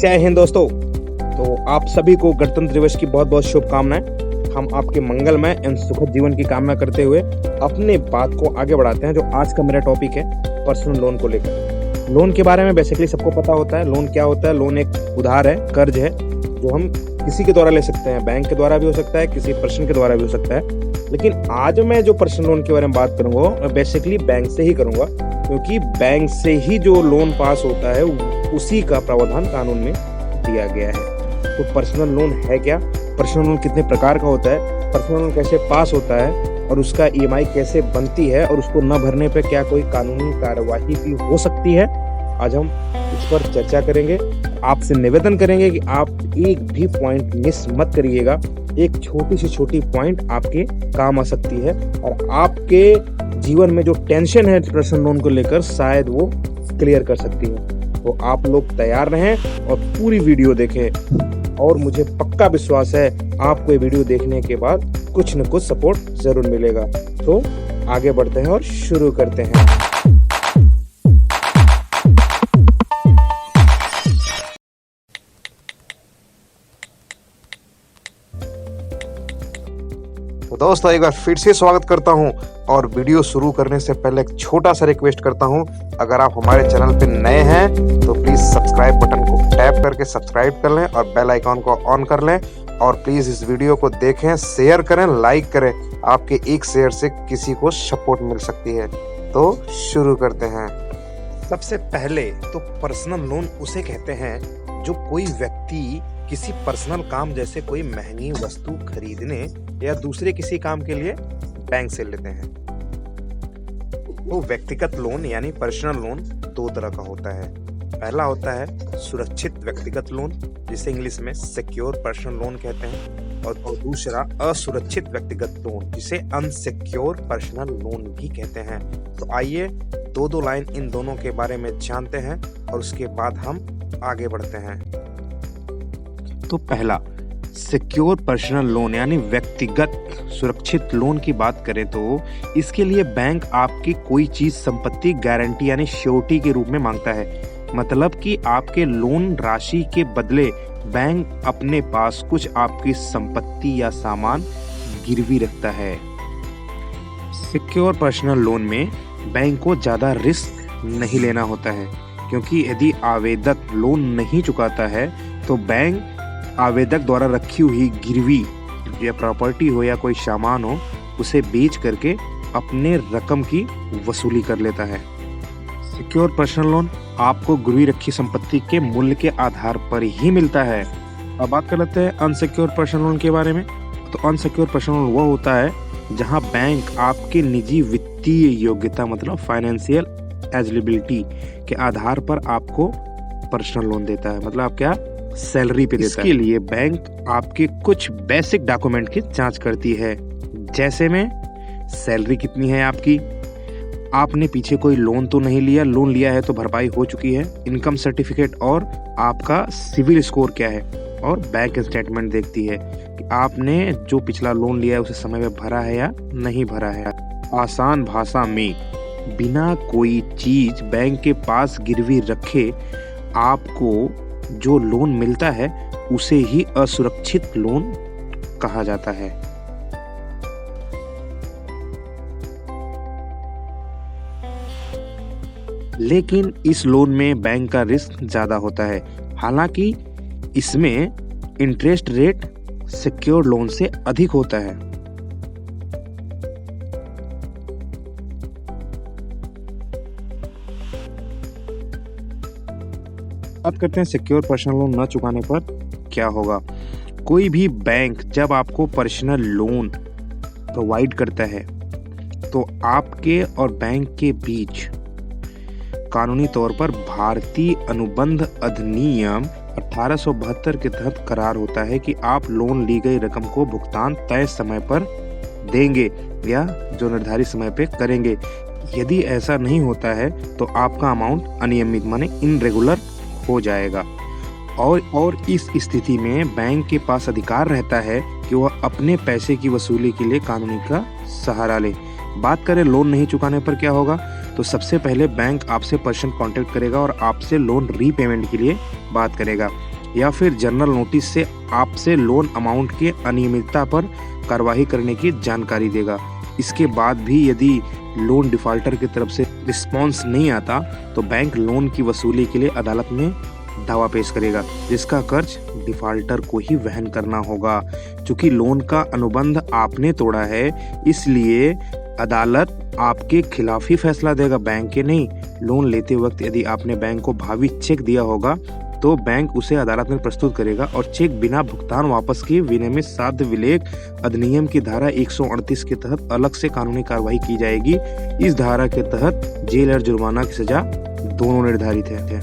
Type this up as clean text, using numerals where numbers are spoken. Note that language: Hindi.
जय हिंद दोस्तों। तो आप सभी को गणतंत्र दिवस की बहुत बहुत शुभकामनाएं। हम आपके मंगलमय एवं सुखद जीवन की कामना करते हुए अपने बात को आगे बढ़ाते हैं। जो आज का मेरा टॉपिक है पर्सनल लोन को लेकर। लोन के बारे में बेसिकली सबको पता होता है। लोन क्या होता है? लोन एक उधार है, कर्ज है जो हम किसी के द्वारा ले सकते हैं। बैंक के द्वारा भी हो सकता है, किसी पर्सन के द्वारा भी हो सकता है। लेकिन आज मैं जो पर्सनल लोन के बारे में बात करूंगा मैं बेसिकली बैंक से ही करूंगा, क्योंकि बैंक से ही जो लोन पास होता है उसी का प्रावधान कानून में दिया गया है। तो पर्सनल लोन है क्या? पर्सनल लोन कितने प्रकार का होता है? पर्सनल लोन कैसे पास होता है और उसका ईएमआई कैसे बनती है और उसको न भरने पर क्या कोई कानूनी कार्यवाही भी हो सकती है? आज हम इस पर चर्चा करेंगे। आपसे निवेदन करेंगे कि आप एक भी पॉइंट मिस मत करिएगा। एक छोटी से छोटी पॉइंट आपके काम आ सकती है और आपके जीवन में जो टेंशन है पर्सनल लोन को लेकर शायद वो क्लियर कर सकती है। तो आप लोग तैयार रहें और पूरी वीडियो देखें और मुझे पक्का विश्वास है आपको ये वीडियो देखने के बाद कुछ न कुछ सपोर्ट जरूर मिलेगा। तो आगे बढ़ते हैं और शुरू करते हैं। तो दोस्तों एक बार फिर से स्वागत करता हूं और वीडियो शुरू करने से पहले एक छोटा सा रिक्वेस्ट करता हूं। अगर आप हमारे चैनल पे नए हैं तो प्लीज़ सब्सक्राइब बटन को टैप करके सब्सक्राइब कर लें और बेल आइकॉन को ऑन कर लें और प्लीज़ इस वीडियो को देखें, शेयर करें, लाइक करें। आपके एक शेयर से किसी को सपोर्ट मिल सकती है। तो शुरू करते हैं। सबसे पहले तो पर्सनल लोन उसे कहते हैं जो कोई व्यक्ति किसी पर्सनल काम जैसे कोई महंगी वस्तु खरीदने या दूसरे किसी काम के लिए बैंक से लेते हैं। तो व्यक्तिगत लोन यानी पर्सनल लोन दो तरह का होता है। पहला होता है सुरक्षित व्यक्तिगत लोन, जिसे इंग्लिश में सिक्योर पर्सनल लोन कहते हैं, और दूसरा असुरक्षित व्यक्तिगत लोन, जिसे अनसिक्योर पर्सनल लोन भी कहते हैं। तो आइए दो लाइन इन दोनों के बारे में जानते हैं और उसके बाद हम आगे बढ़ते हैं। तो पहला सिक्योर पर्सनल लोन यानी व्यक्तिगत सुरक्षित लोन की बात करें तो इसके लिए बैंक आपकी कोई चीज संपत्ति गारंटी यानी श्योरिटी के रूप में मांगता है। मतलब कि आपके लोन राशि के बदले बैंक अपने पास कुछ आपकी संपत्ति या सामान गिरवी रखता है। सिक्योर पर्सनल लोन में बैंक को ज्यादा रिस्क नहीं लेना होता है, क्योंकि यदि आवेदक लोन नहीं चुकाता है तो बैंक आवेदक द्वारा रखी हुई गिरवी या प्रॉपर्टी हो या कोई सामान हो उसे बेच करके अपने रकम की वसूली कर लेता है। सिक्योर पर्सनल लोन आपको गिरवी रखी संपत्ति के मूल्य के आधार पर ही मिलता है। अब बात कर लेते हैं अनसिक्योर पर्सनल लोन के बारे में। तो अनसिक्योर पर्सनल लोन वो होता है जहां बैंक आपके निजी वित्तीय योग्यता मतलब फाइनेंशियल एलिजिबिलिटी के आधार पर आपको पर्सनल लोन देता है। मतलब आप क्या सैलरी पे देता है। इसके लिए बैंक आपके कुछ बेसिक डॉक्यूमेंट की जांच करती है, जैसे में सैलरी कितनी है आपकी, आपने पीछे कोई लोन तो नहीं लिया, लोन लिया है तो भरपाई हो चुकी है, इनकम सर्टिफिकेट और आपका सिविल स्कोर क्या है, और बैंक स्टेटमेंट देखती है कि आपने जो पिछला लोन लिया है उसे समय पे भरा है या नहीं भरा है। आसान भाषा में बिना कोई चीज बैंक के पास गिरवी रखे आपको जो लोन मिलता है उसे ही असुरक्षित लोन कहा जाता है। लेकिन इस लोन में बैंक का रिस्क ज्यादा होता है। हालांकि इसमें इंटरेस्ट रेट सिक्योर लोन से अधिक होता है। बात करते हैं सिक्योर पर्सनल लोन न चुकाने पर क्या होगा। कोई भी बैंक जब आपको पर्सनल लोन प्रोवाइड करता है तो आपके और बैंक के बीच कानूनी तौर पर भारतीय अनुबंध अधिनियम 1872 के तहत करार होता है कि आप लोन ली गई रकम को भुगतान तय समय पर देंगे या जो निर्धारित समय पे करेंगे। यदि ऐसा नहीं होता है तो आपका अमाउंट अनियमित माने इनरेगुलर हो जाएगा और इस स्थिति में बैंक के पास अधिकार रहता है कि वह अपने पैसे की वसूली के लिए कानूनी का सहारा ले। बात करें लोन नहीं चुकाने पर क्या होगा, तो सबसे पहले बैंक आपसे पर्सनल कांटेक्ट करेगा और आपसे लोन रीपेमेंट के लिए बात करेगा। या फिर जनरल नोटिस से आपसे लोन अमाउंट के अनियमितता पर कार्रवाई करने की जानकारी देगा। इसके बाद भी यदि लोन डिफॉल्टर की तरफ से रिस्पॉन्स नहीं आता तो बैंक लोन की वसूली के लिए अदालत में दावा पेश करेगा, जिसका कर्ज डिफॉल्टर को ही वहन करना होगा। चूंकि लोन का अनुबंध आपने तोड़ा है, इसलिए अदालत आपके खिलाफ ही फैसला देगा, बैंक के नहीं। लोन लेते वक्त यदि आपने बैंक को भावी चेक दिया होगा तो बैंक उसे अदालत में प्रस्तुत करेगा और चेक बिना भुगतान वापस किए विनिमय साध्य विलेख अधिनियम की धारा 138 के तहत अलग से कानूनी कार्रवाई की जाएगी। इस धारा के तहत जेल और जुर्माना की सजा दोनों निर्धारित है।